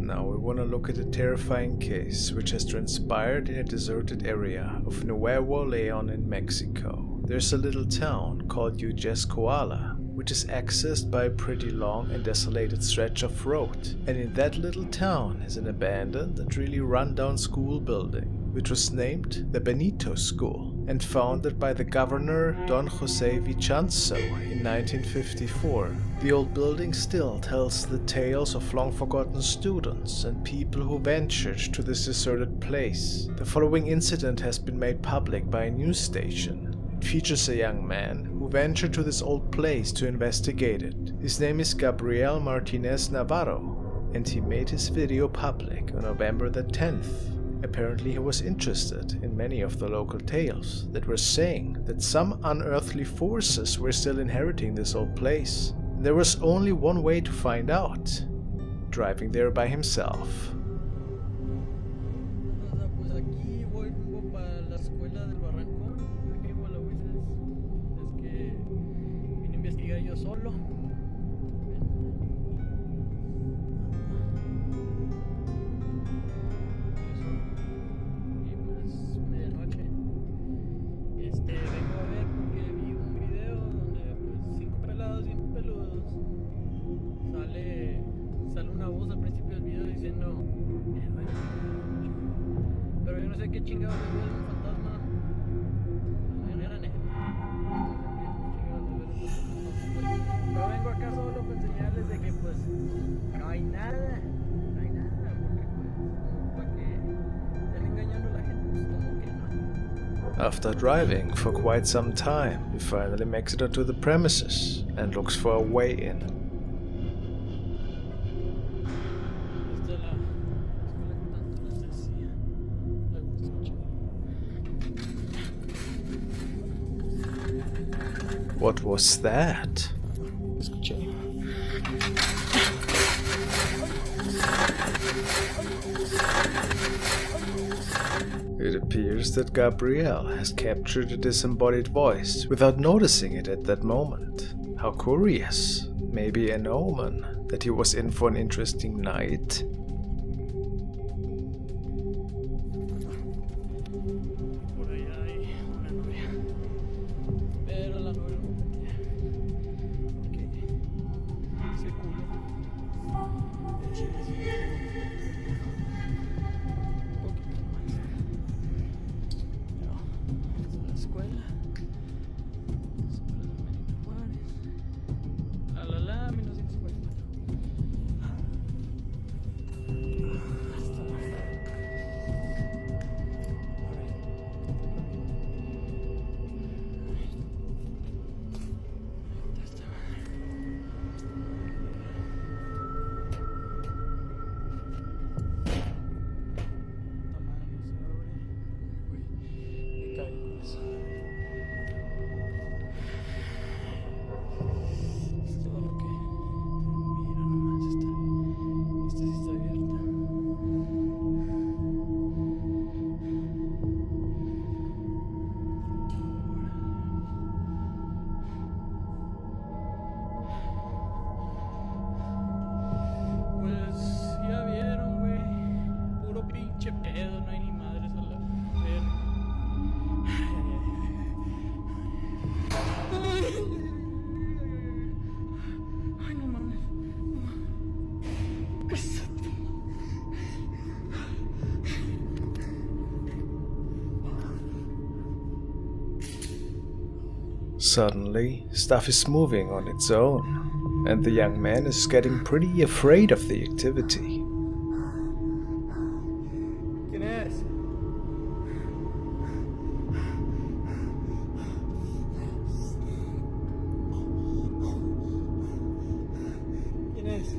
Now we want to look at a terrifying case which has transpired in a deserted area of Nuevo León in Mexico. There's a little town called Koala, which is accessed by a pretty long and desolated stretch of road. And in that little town is an abandoned and really run-down school building, which was named the Benito School and founded by the governor Don Jose Vichanzo in 1954. The old building still tells the tales of long-forgotten students and people who ventured to this deserted place. The following incident has been made public by a news station. It features a young man who ventured to this old place to investigate it. His name is Gabriel Martinez Navarro, and he made his video public on November the 10th. Apparently he was interested in many of the local tales that were saying that some unearthly forces were still inheriting this old place. There was only one way to find out: driving there by himself. ¿Qué chingados le duele un fantasma? Yo vengo acá solo para enseñarles de que pues no hay nada, porque pues para que estén engañando a la gente, pues como que no. After driving for quite some time, he finally makes it onto the premises and looks for a way in. What was that? It appears that Gabriel has captured a disembodied voice without noticing it at that moment. How curious. Maybe an omen that he was in for an interesting night. Suddenly, stuff is moving on its own, and the young man is getting pretty afraid of the activity. ¿Quién es? ¿Quién es?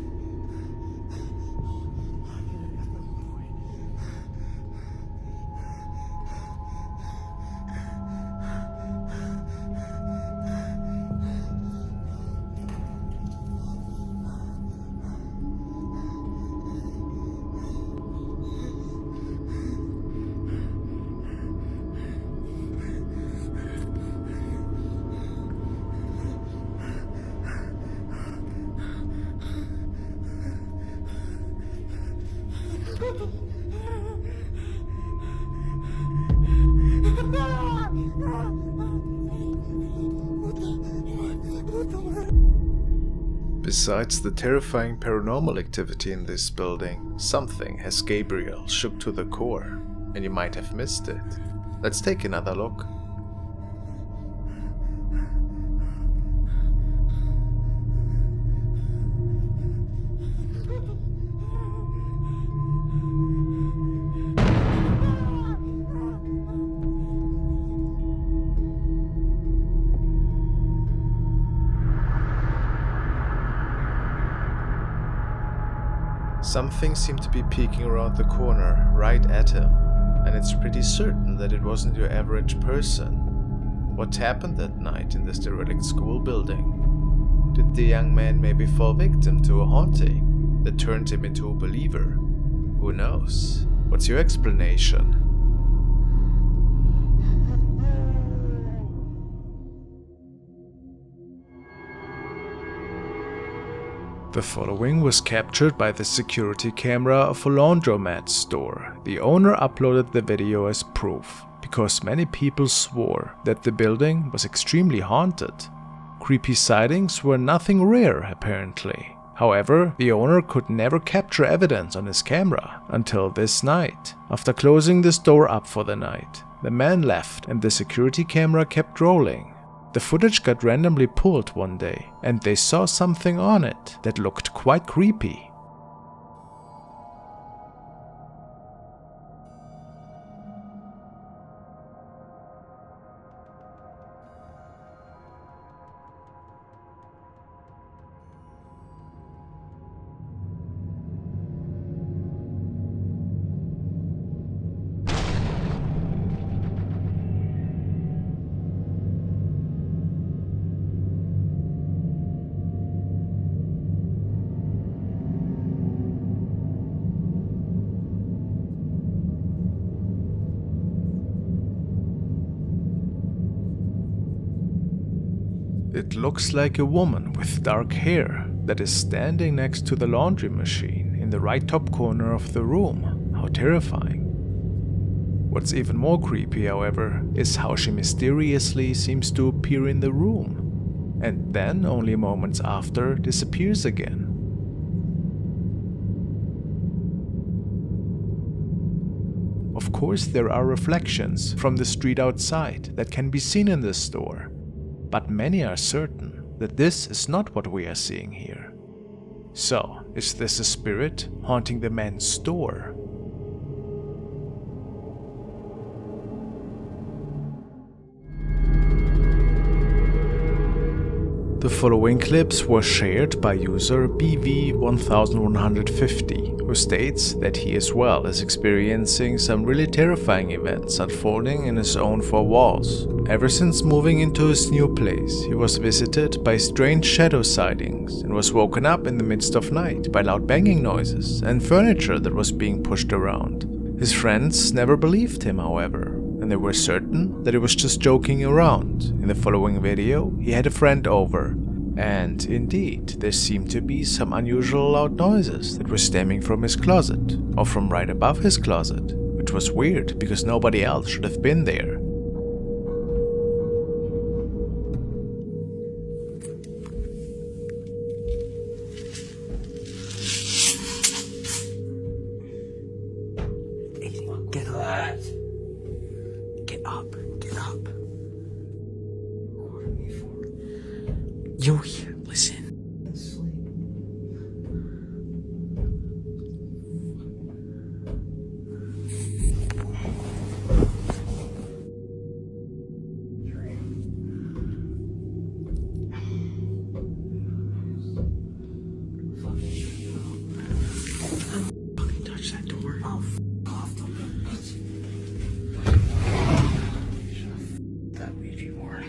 Besides the terrifying paranormal activity in this building, something has Gabriel shook to the core, and you might have missed it. Let's take another look. Something seemed to be peeking around the corner, right at him, and it's pretty certain that it wasn't your average person. What happened that night in this derelict school building? Did the young man maybe fall victim to a haunting that turned him into a believer? Who knows? What's your explanation? The following was captured by the security camera of a laundromat store. The owner uploaded the video as proof, because many people swore that the building was extremely haunted. Creepy sightings were nothing rare, apparently. However, the owner could never capture evidence on his camera until this night. After closing the store up for the night, the man left and the security camera kept rolling. The footage got randomly pulled one day, and they saw something on it that looked quite creepy. It looks like a woman with dark hair that is standing next to the laundry machine in the right top corner of the room. How terrifying. What's even more creepy, however, is how she mysteriously seems to appear in the room, and then only moments after disappears again. Of course, there are reflections from the street outside that can be seen in this store. But many are certain that this is not what we are seeing here. So, is this a spirit haunting the man's store? The following clips were shared by user BV1150, who states that he as well is experiencing some really terrifying events unfolding in his own four walls. Ever since moving into his new place, he was visited by strange shadow sightings and was woken up in the midst of night by loud banging noises and furniture that was being pushed around. His friends never believed him, however, and they were certain that he was just joking around. In the following video, he had a friend over, and indeed, there seemed to be some unusual loud noises that were stemming from his closet, or from right above his closet, which was weird because nobody else should have been there. Get up. Get up. Get up. Yo, here, listen. Fucking touch that door. Oh, off the bitch. That Ouija board.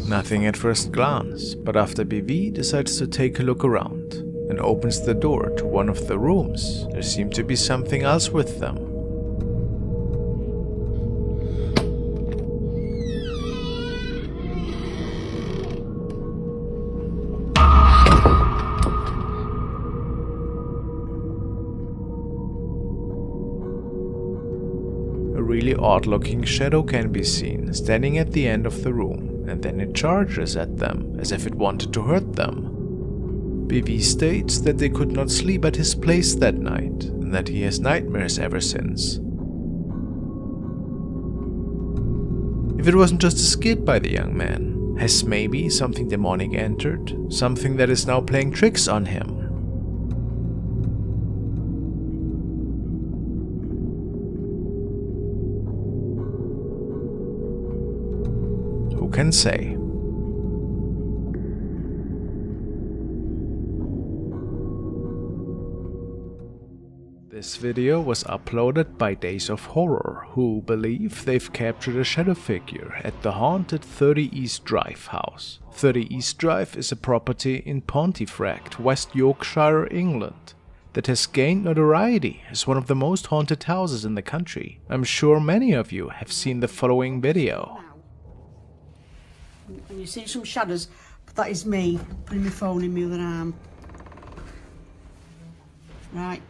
Nothing at first glance, but after BV decides to take a look around and opens the door to one of the rooms, there seemed to be something else with them. A really odd-looking shadow can be seen standing at the end of the room, and then it charges at them as if it wanted to hurt them. BV states that they could not sleep at his place that night, and that he has nightmares ever since. If it wasn't just a skit by the young man, has maybe something demonic entered? Something that is now playing tricks on him? Who can say? This video was uploaded by Days of Horror, who believe they've captured a shadow figure at the haunted 30 East Drive house. 30 East Drive is a property in Pontefract, West Yorkshire, England, that has gained notoriety as one of the most haunted houses in the country. I'm sure many of you have seen the following video. And you see some shadows, but that is me putting my phone in my other arm. Right.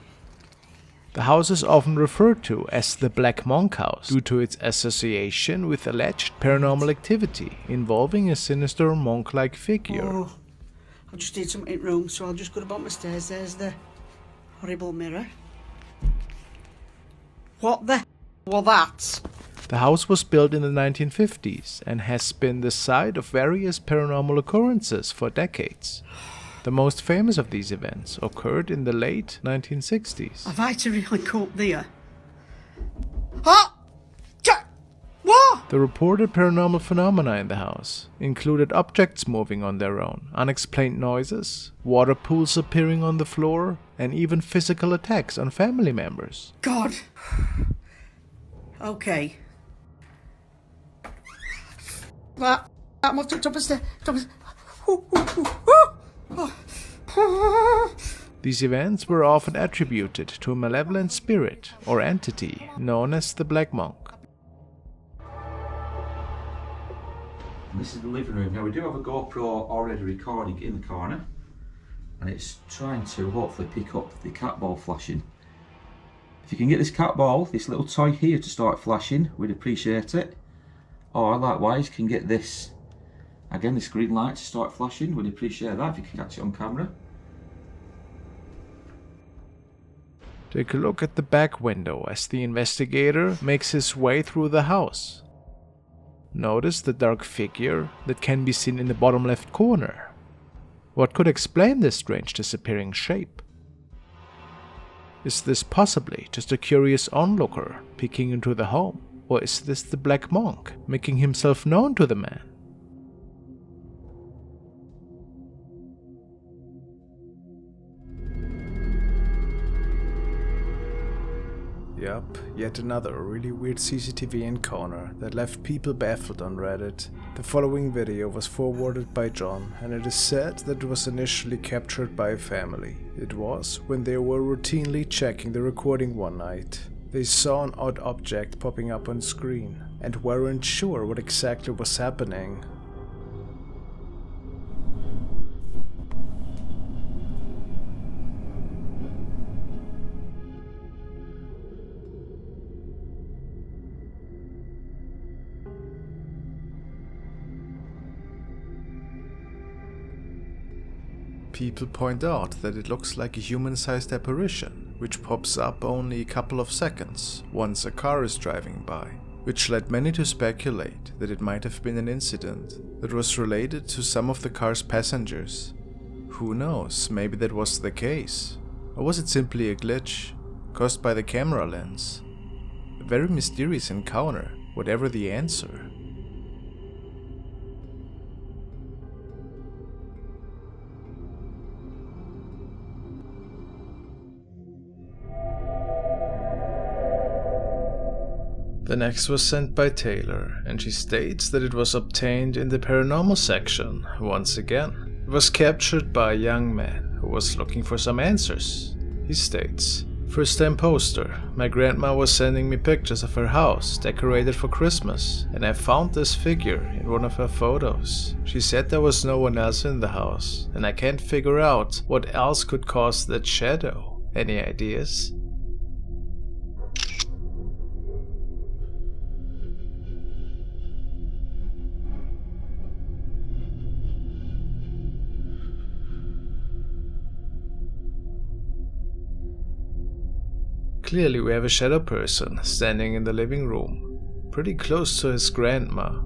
The house is often referred to as the Black Monk House due to its association with alleged paranormal activity involving a sinister monk-like figure. Oh, I just did something wrong, so I'll just go up my stairs. There's the horrible mirror. What the was that? The house was built in the 1950s and has been the site of various paranormal occurrences for decades. The most famous of these events occurred in the late 1960s. Have I to really cope there? Ah! What? The reported paranormal phenomena in the house included objects moving on their own, unexplained noises, water pools appearing on the floor, and even physical attacks on family members. God. Okay. That must have top of the stairs. These events were often attributed to a malevolent spirit or entity known as the Black Monk. This is the living room. Now we do have a GoPro already recording in the corner, and it's trying to hopefully pick up the cat ball flashing. If you can get this cat ball, this little toy here, to start flashing, we'd appreciate it. Or likewise can get this, again, this green light to start flashing. We'd appreciate that if you can catch it on camera. Take a look at the back window as the investigator makes his way through the house. Notice the dark figure that can be seen in the bottom left corner. What could explain this strange disappearing shape? Is this possibly just a curious onlooker peeking into the home? Or is this the Black Monk making himself known to the man? Yup, yet another really weird CCTV encounter that left people baffled on Reddit. The following video was forwarded by John, and it is said that it was initially captured by a family. It was when they were routinely checking the recording one night. They saw an odd object popping up on screen, and weren't sure what exactly was happening. People point out that it looks like a human-sized apparition, which pops up only a couple of seconds once a car is driving by, which led many to speculate that it might have been an incident that was related to some of the car's passengers. Who knows, maybe that was the case. Or was it simply a glitch caused by the camera lens? A very mysterious encounter, whatever the answer. The next was sent by Taylor, and she states that it was obtained in the paranormal section once again. It was captured by a young man who was looking for some answers. He states, "First time poster. My grandma was sending me pictures of her house decorated for Christmas, and I found this figure in one of her photos. She said there was no one else in the house, and I can't figure out what else could cause that shadow. Any ideas?" Clearly we have a shadow person standing in the living room, pretty close to his grandma.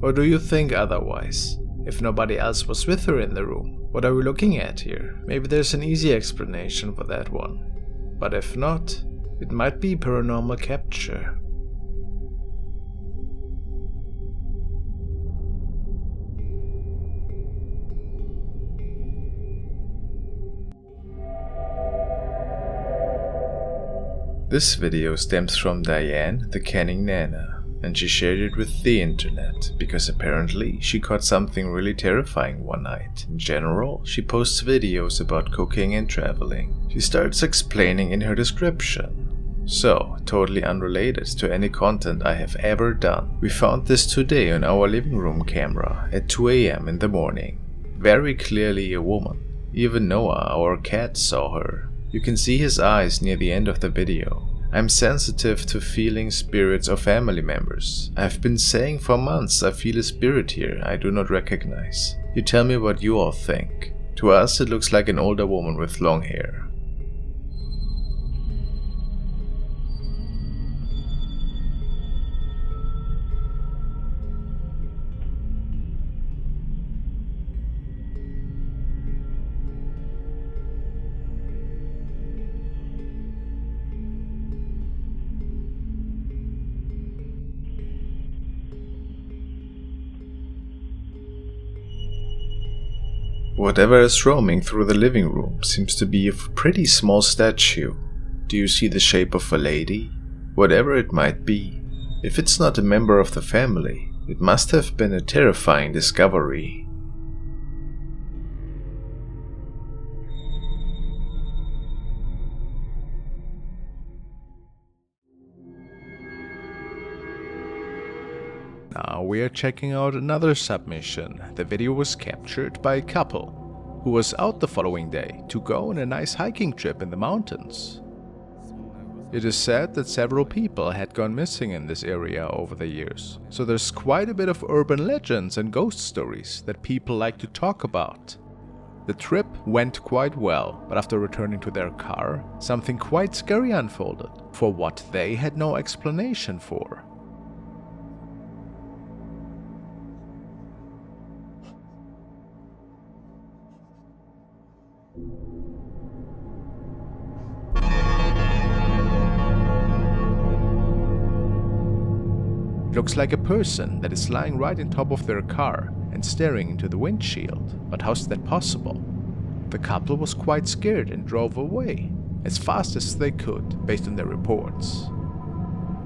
Or do you think otherwise? If nobody else was with her in the room, what are we looking at here? Maybe there's an easy explanation for that one. But if not, it might be paranormal capture. This video stems from Diane, the canning nana, and she shared it with the internet because apparently she caught something really terrifying one night. In general, she posts videos about cooking and traveling. She starts explaining in her description. So, totally unrelated to any content I have ever done. We found this today on our living room camera at 2 AM in the morning. Very clearly a woman. Even Noah, our cat, saw her. You can see his eyes near the end of the video. I'm sensitive to feeling spirits of family members. I've been saying for months I feel a spirit here I do not recognize. You tell me what you all think. To us it looks like an older woman with long hair. Whatever is roaming through the living room seems to be a pretty small statue. Do you see the shape of a lady? Whatever it might be, if it's not a member of the family, it must have been a terrifying discovery. Now we are checking out another submission. The video was captured by a couple who was out the following day to go on a nice hiking trip in the mountains. It is said that several people had gone missing in this area over the years, so there's quite a bit of urban legends and ghost stories that people like to talk about. The trip went quite well, but after returning to their car, something quite scary unfolded, for what they had no explanation for. It looks like a person that is lying right on top of their car and staring into the windshield. But how's that possible? The couple was quite scared and drove away, as fast as they could, based on their reports.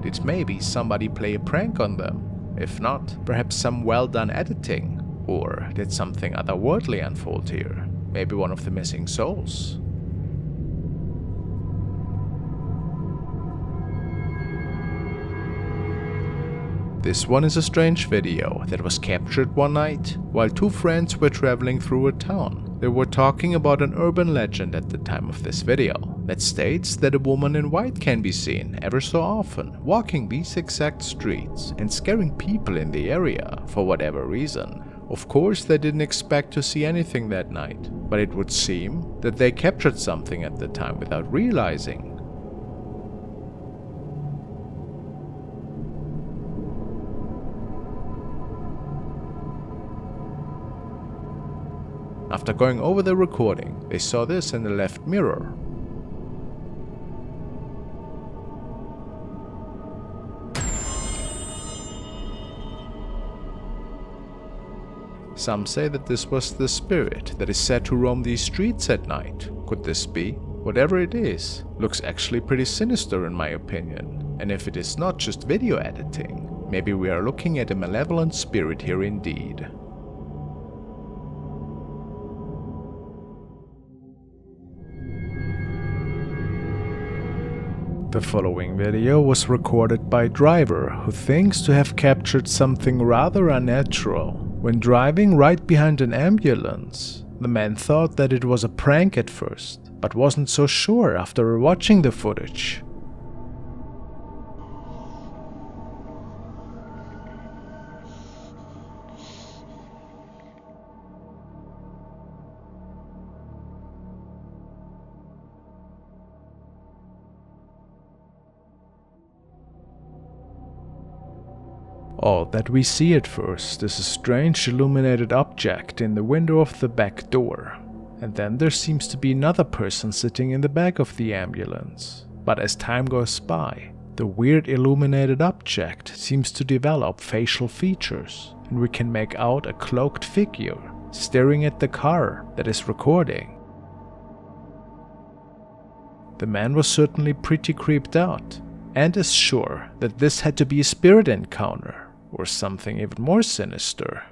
Did maybe somebody play a prank on them? If not, perhaps some well-done editing? Or did something otherworldly unfold here? Maybe one of the missing souls? This one is a strange video that was captured one night while two friends were traveling through a town. They were talking about an urban legend at the time of this video that states that a woman in white can be seen ever so often walking these exact streets and scaring people in the area for whatever reason. Of course, they didn't expect to see anything that night, but it would seem that they captured something at the time without realizing. After going over the recording, they saw this in the left mirror. Some say that this was the spirit that is said to roam these streets at night. Could this be? Whatever it is, looks actually pretty sinister in my opinion. And if it is not just video editing, maybe we are looking at a malevolent spirit here indeed. The following video was recorded by a driver who thinks to have captured something rather unnatural. When driving right behind an ambulance, the man thought that it was a prank at first, but wasn't so sure after watching the footage. All that we see at first is a strange illuminated object in the window of the back door, and then there seems to be another person sitting in the back of the ambulance. But as time goes by, the weird illuminated object seems to develop facial features, and we can make out a cloaked figure staring at the car that is recording. The man was certainly pretty creeped out, and is sure that this had to be a spirit encounter, or something even more sinister.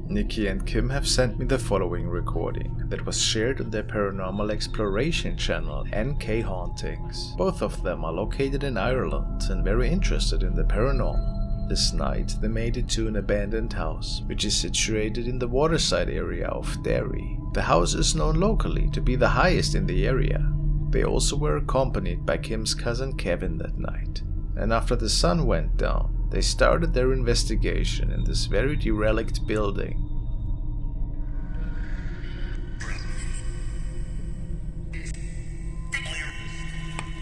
Nikki and Kim have sent me the following recording that was shared on their paranormal exploration channel NK Hauntings. Both of them are located in Ireland and very interested in the paranormal. This night they made it to an abandoned house, which is situated in the waterside area of Derry. The house is known locally to be the highest in the area. They also were accompanied by Kim's cousin Kevin that night. And after the sun went down, they started their investigation in this very derelict building.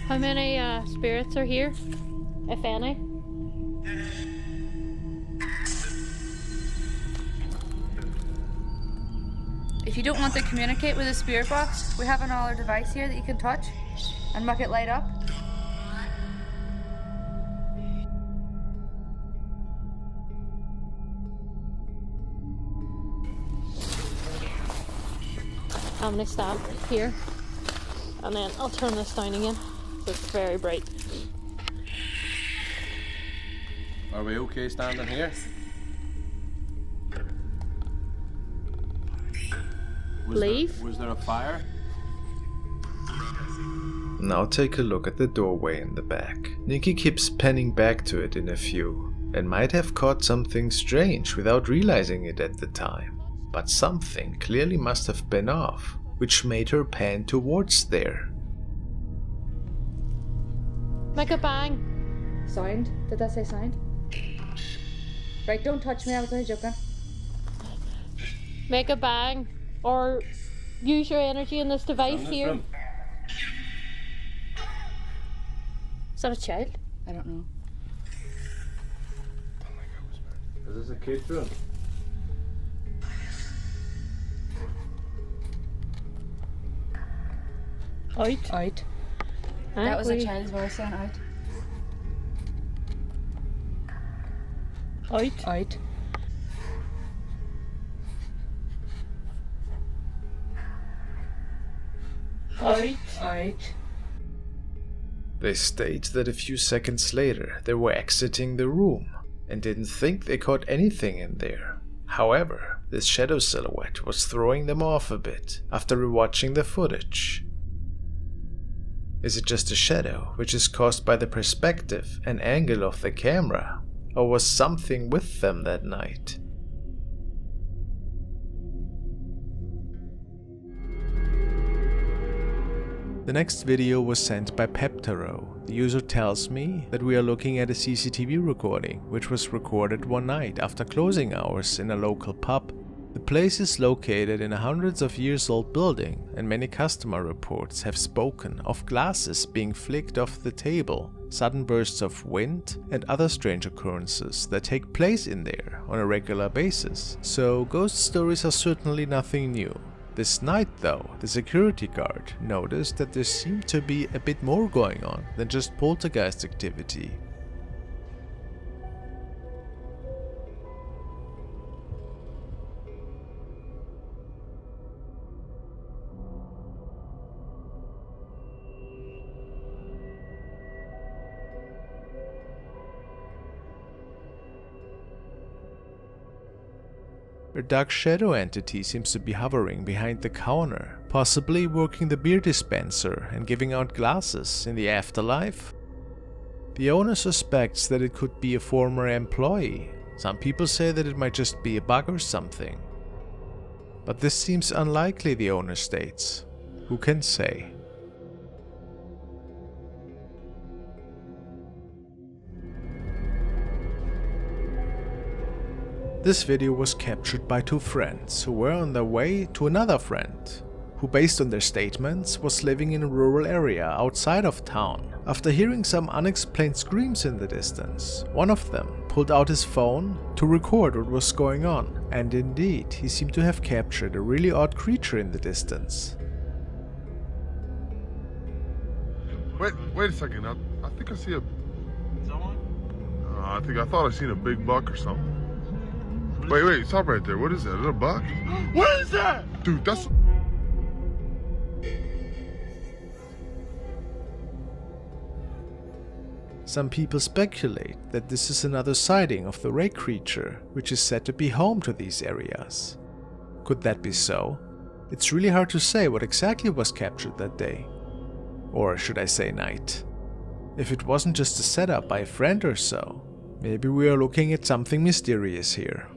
How many spirits are here, if any? If you don't want to communicate with a spirit box, we have another device here that you can touch and make it light up. I'm gonna stand here, and then I'll turn this down again, so it's very bright. Are we okay standing here? Leave? Was there a fire? Now take a look at the doorway in the back. Nikki keeps panning back to it in a few, and might have caught something strange without realizing it at the time. But something clearly must have been off, which made her pan towards there. Make a bang. Sound? Did that say sound? Right, don't touch me, I was only joking. Make a bang, or use your energy in this device here. Is that a child? I don't know. Is this a kid's room? Out. Out. That was a child's voice saying out. Out. Out. Out. Out. They state that a few seconds later they were exiting the room and didn't think they caught anything in there. However, this shadow silhouette was throwing them off a bit after rewatching the footage. Is it just a shadow which is caused by the perspective and angle of the camera, or was something with them that night? The next video was sent by Peptaro. The user tells me that we are looking at a CCTV recording which was recorded one night after closing hours in a local pub. The place is located in a hundreds of years old building, and many customer reports have spoken of glasses being flicked off the table, sudden bursts of wind, and other strange occurrences that take place in there on a regular basis. So ghost stories are certainly nothing new. This night though, the security guard noticed that there seemed to be a bit more going on than just poltergeist activity. A dark shadow entity seems to be hovering behind the counter, possibly working the beer dispenser and giving out glasses in the afterlife. The owner suspects that it could be a former employee. Some people say that it might just be a bug or something. But this seems unlikely, the owner states. Who can say? This video was captured by two friends who were on their way to another friend, who based on their statements was living in a rural area outside of town. After hearing some unexplained screams in the distance, one of them pulled out his phone to record what was going on, and indeed he seemed to have captured a really odd creature in the distance. Wait a second. I think I see a... Someone? I thought I seen a big buck or something. Wait, stop right there. What is that? Is that a buck? What is that? Dude, that's... Some people speculate that this is another sighting of the ray creature, which is said to be home to these areas. Could that be so? It's really hard to say what exactly was captured that day. Or should I say night? If it wasn't just a setup by a friend or so, maybe we are looking at something mysterious here.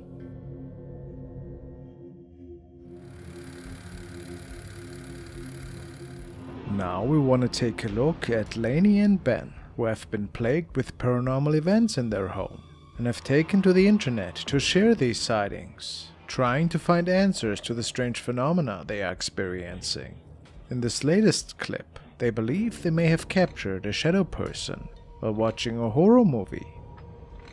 Now we want to take a look at Lainey and Ben, who have been plagued with paranormal events in their home, and have taken to the internet to share these sightings, trying to find answers to the strange phenomena they are experiencing. In this latest clip, they believe they may have captured a shadow person while watching a horror movie.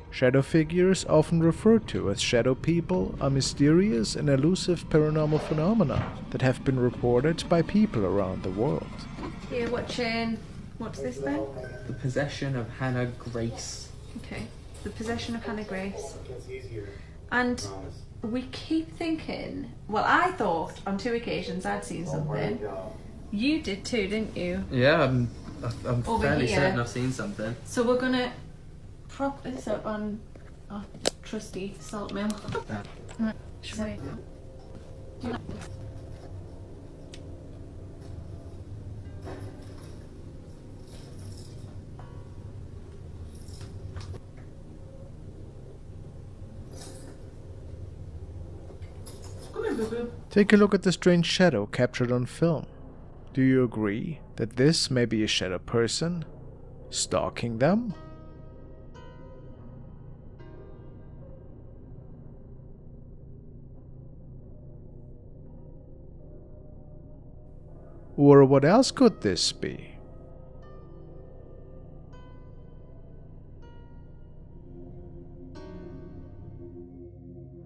Shadow figures, often referred to as shadow people, are mysterious and elusive paranormal phenomena that have been reported by people around the world. You're watching, what's this then? The Possession of Hannah Grace. Okay, The Possession of Hannah Grace. And we keep thinking, well, I thought on 2 occasions I'd seen something. You did too, didn't you? Yeah, I'm Over fairly here. certain I've seen something. So we're gonna prop this up on our trusty salt mill. Should we? Take a look at the strange shadow captured on film. Do you agree that this may be a shadow person stalking them? Or what else could this be?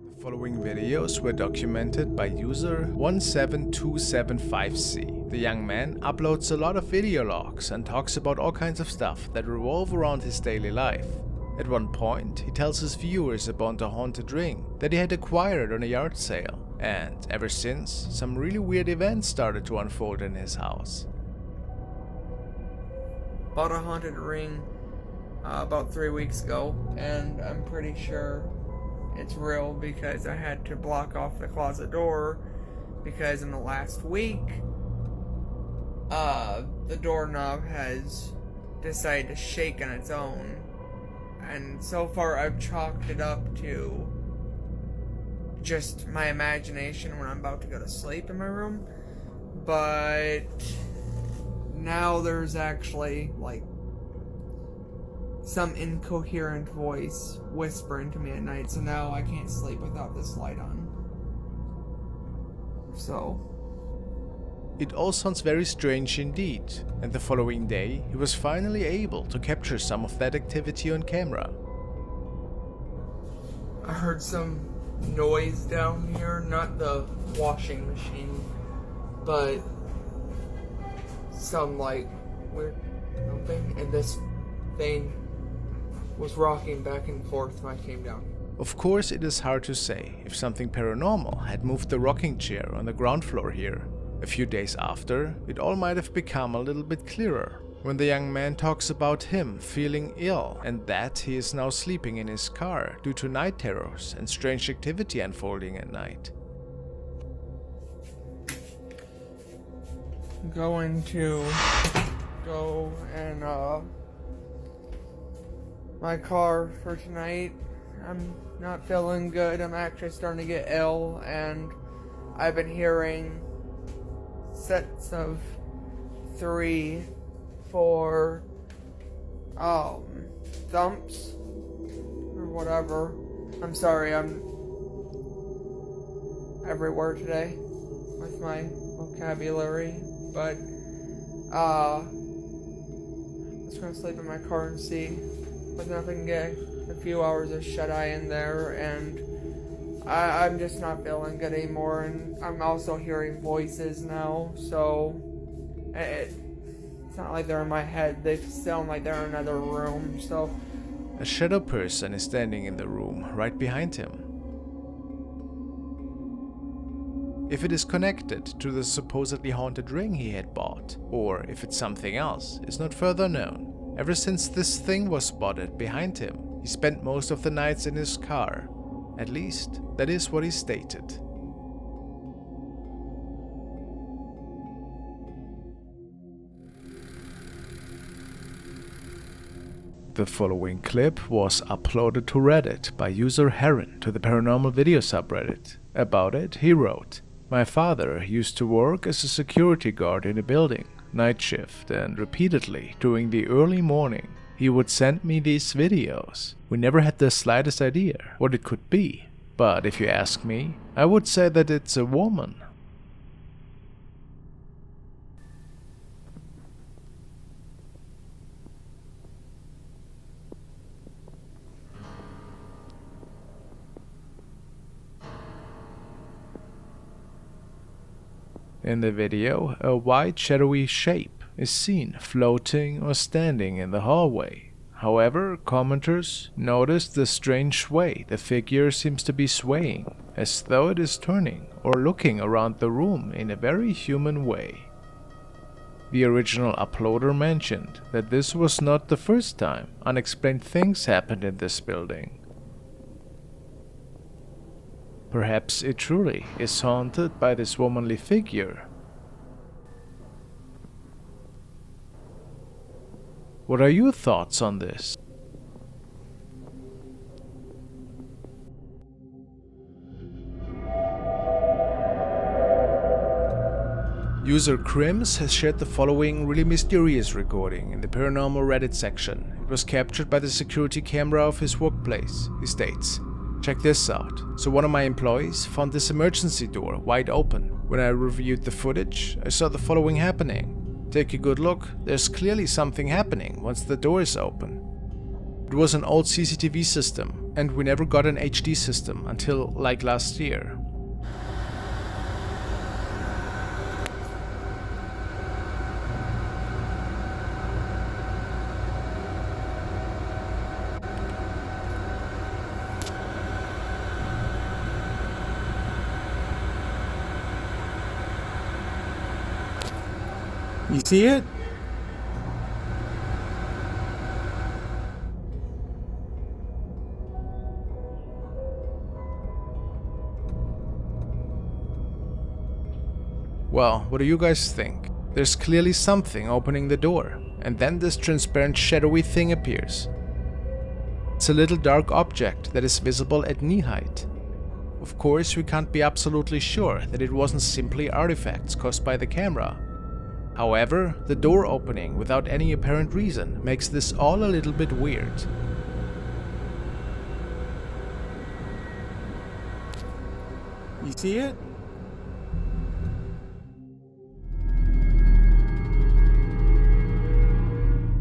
The following videos were documented by user 17275C. The young man uploads a lot of video logs and talks about all kinds of stuff that revolve around his daily life. At one point, he tells his viewers about a haunted ring that he had acquired on a yard sale, and ever since, some really weird events started to unfold in his house. Bought a haunted ring about 3 weeks ago, and I'm pretty sure it's real because I had to block off the closet door because in the last week, the doorknob has decided to shake on its own. And so far I've chalked it up to just my imagination when I'm about to go to sleep in my room. But now there's actually like some incoherent voice whispering to me at night, so now I can't sleep without this light on. So it all sounds very strange indeed, and the following day he was finally able to capture some of that activity on camera. I heard some noise down here, not the washing machine, but some like weird thumping, and this thing was rocking back and forth when I came down. Of course, it is hard to say if something paranormal had moved the rocking chair on the ground floor here. A few days after, it all might have become a little bit clearer, when the young man talks about him feeling ill and that he is now sleeping in his car due to night terrors and strange activity unfolding at night. I'm going to go and my car for tonight. I'm not feeling good. I'm actually starting to get ill, and I've been hearing sets of 3, 4 thumps or whatever. I'm sorry, I'm everywhere today with my vocabulary, but I was gonna sleep in my car and see, but nothing get a few hours of shut-eye in there, and I'm just not feeling good anymore, and I'm also hearing voices now, so it's not like they're in my head, they sound like they're in another room, so... A shadow person is standing in the room right behind him. If it is connected to the supposedly haunted ring he had bought, or if it's something else, is not further known. Ever since this thing was spotted behind him, he spent most of the nights in his car. At least, that is what he stated. The following clip was uploaded to Reddit by user Heron to the paranormal video subreddit. About it, he wrote, "My father used to work as a security guard in a building, night shift, and repeatedly during the early morning he would send me these videos. We never had the slightest idea what it could be, but if you ask me, I would say that it's a woman." In the video, a white shadowy shape is seen floating or standing in the hallway. However, commenters noticed the strange way the figure seems to be swaying, as though it is turning or looking around the room in a very human way. The original uploader mentioned that this was not the first time unexplained things happened in this building. Perhaps it truly is haunted by this womanly figure. What are your thoughts on this? User Crims has shared the following really mysterious recording in the paranormal Reddit section. It was captured by the security camera of his workplace. He states, "Check this out. So one of my employees found this emergency door wide open. When I reviewed the footage, I saw the following happening. Take a good look, there's clearly something happening once the door is open. It was an old CCTV system, and we never got an HD system until like last year." You see it? Well, what do you guys think? There's clearly something opening the door, and then this transparent shadowy thing appears. It's a little dark object that is visible at knee height. Of course, we can't be absolutely sure that it wasn't simply artifacts caused by the camera. However, the door opening without any apparent reason makes this all a little bit weird. You see it?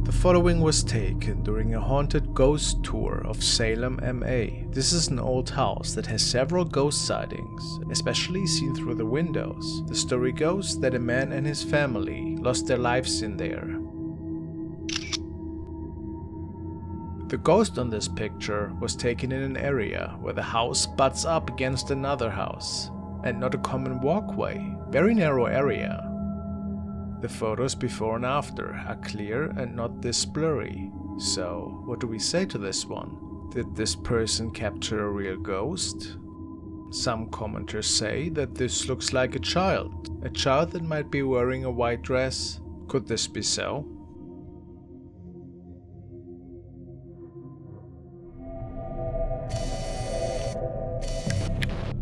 The following was taken during a haunted ghost tour of Salem, MA. This is an old house that has several ghost sightings, especially seen through the windows. The story goes that a man and his family lost their lives in there. The ghost on this picture was taken in an area where the house butts up against another house, and not a common walkway, very narrow area. The photos before and after are clear and not this blurry. So, what do we say to this one? Did this person capture a real ghost? Some commenters say that this looks like a child that might be wearing a white dress. Could this be so?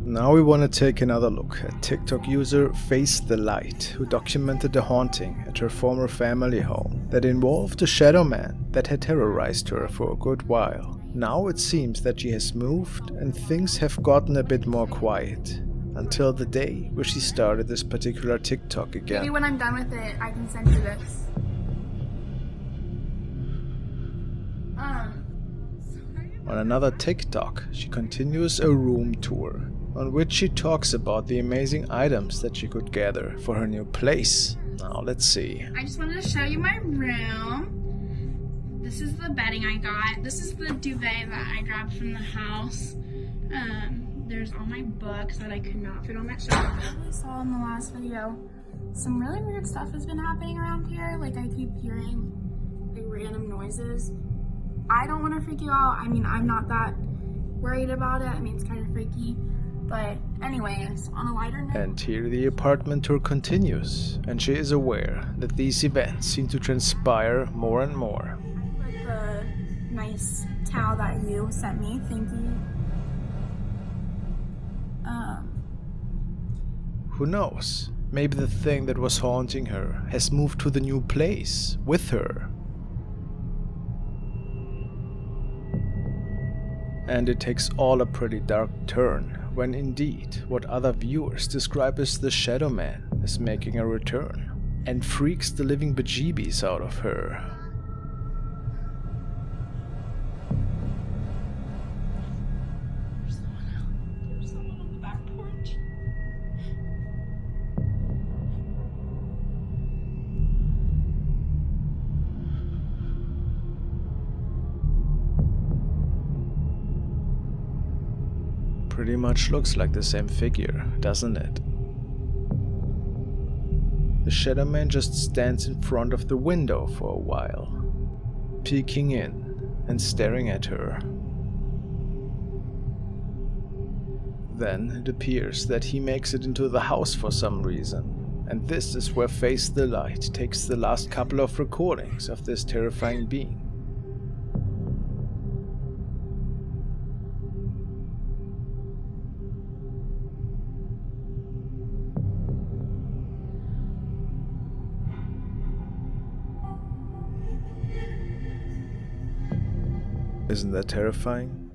Now we want to take another look at TikTok user Face the Light, who documented a haunting at her former family home that involved a shadow man that had terrorized her for a good while. Now it seems that she has moved and things have gotten a bit more quiet. until the day where she started this particular TikTok again. Maybe when I'm done with it, I can send you this. On another TikTok, she continues a room tour, on which she talks about the amazing items that she could gather for her new place. Now let's see. I just wanted to show you my room. This is the bedding I got. This is the duvet that I grabbed from the house. There's all my books that I could not fit on that shelf. I saw in the last video, some really weird stuff has been happening around here. Like I keep hearing like random noises. I don't want to freak you out. I mean, I'm not that worried about it. I mean, it's kind of freaky. But anyways, on a lighter note. And here the apartment tour continues, and she is aware that these events seem to transpire more and more. I put the nice towel that you sent me. Thank you. Who knows? Maybe the thing that was haunting her has moved to the new place with her. And it takes all a pretty dark turn when indeed what other viewers describe as the Shadow Man is making a return and freaks the living bejeebies out of her. There's someone on the back porch. Pretty much looks like the same figure, doesn't it? The Shadow Man just stands in front of the window for a while, peeking in and staring at her. Then it appears that he makes it into the house for some reason, and this is where Face the Light takes the last couple of recordings of this terrifying being. Isn't that terrifying?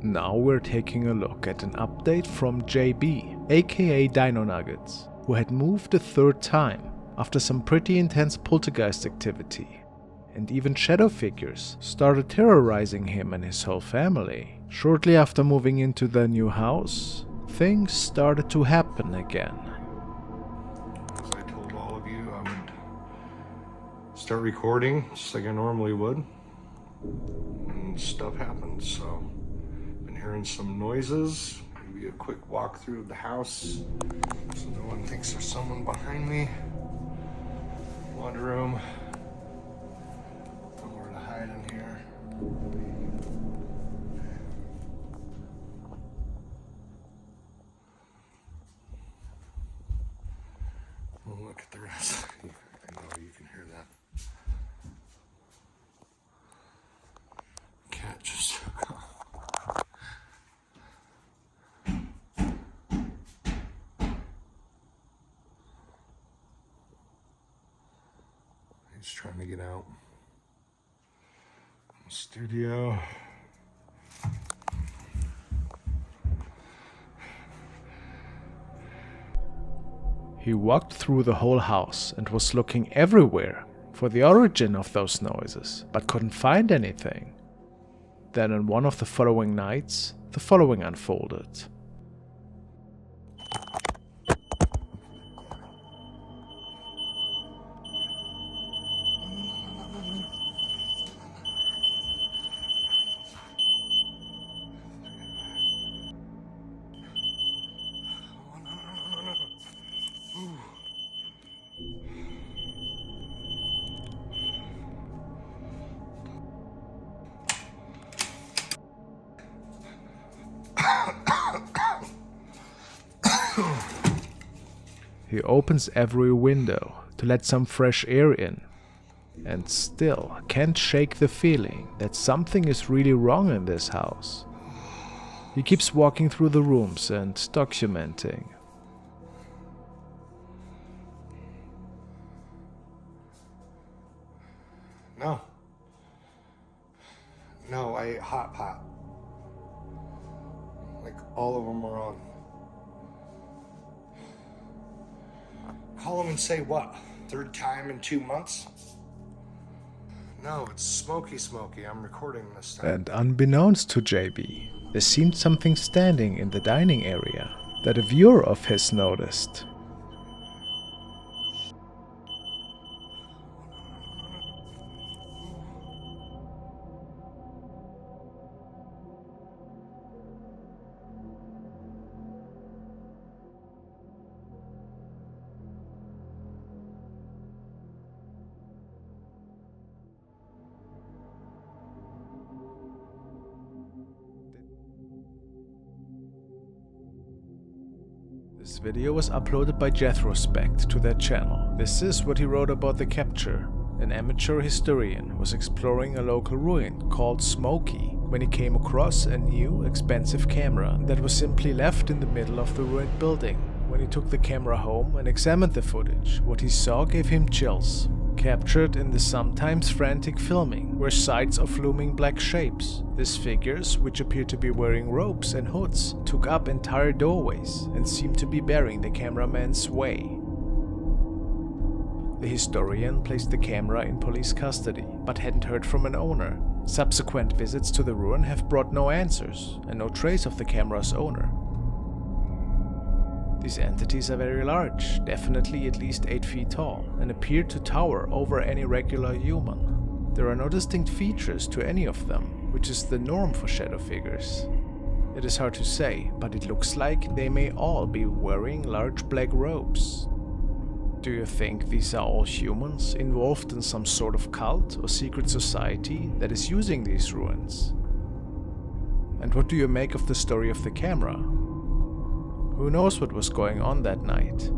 Now we're taking a look at an update from JB, aka Dino Nuggets, who had moved a third time after some pretty intense poltergeist activity. And even shadow figures started terrorizing him and his whole family. Shortly after moving into their new house, things started to happen again. Start recording just like I normally would, and stuff happens. So been hearing some noises, maybe a quick walkthrough of the house so no one thinks there's someone behind me. Laundry room, nowhere to hide in here. Well, look at the rest. I know you can hear that. Cat just took off. He's trying to get out. Studio. He walked through the whole house and was looking everywhere for the origin of those noises, but couldn't find anything. Then on one of the following nights, the following unfolded. He opens every window to let some fresh air in, and still can't shake the feeling that something is really wrong in this house. He keeps walking through the rooms and documenting. No, I ate hot pot. Like, all of them were on. Call him and say what? Third time in 2 months? No, it's smoky. I'm recording this time. And unbeknownst to JB, there seemed something standing in the dining area that a viewer of his noticed. This video was uploaded by Jethrospect to their channel. This is what he wrote about the capture. An amateur historian was exploring a local ruin called Smoky when he came across a new, expensive camera that was simply left in the middle of the ruined building. When he took the camera home and examined the footage, what he saw gave him chills. Captured in the sometimes frantic filming were sights of looming black shapes. These figures, which appeared to be wearing robes and hoods, took up entire doorways and seemed to be bearing the cameraman's way. The historian placed the camera in police custody, but hadn't heard from an owner. Subsequent visits to the ruin have brought no answers, and no trace of the camera's owner. These entities are very large, definitely at least 8 feet tall, and appear to tower over any regular human. There are no distinct features to any of them, which is the norm for shadow figures. It is hard to say, but it looks like they may all be wearing large black robes. Do you think these are all humans involved in some sort of cult or secret society that is using these ruins? And what do you make of the story of the camera? Who knows what was going on that night?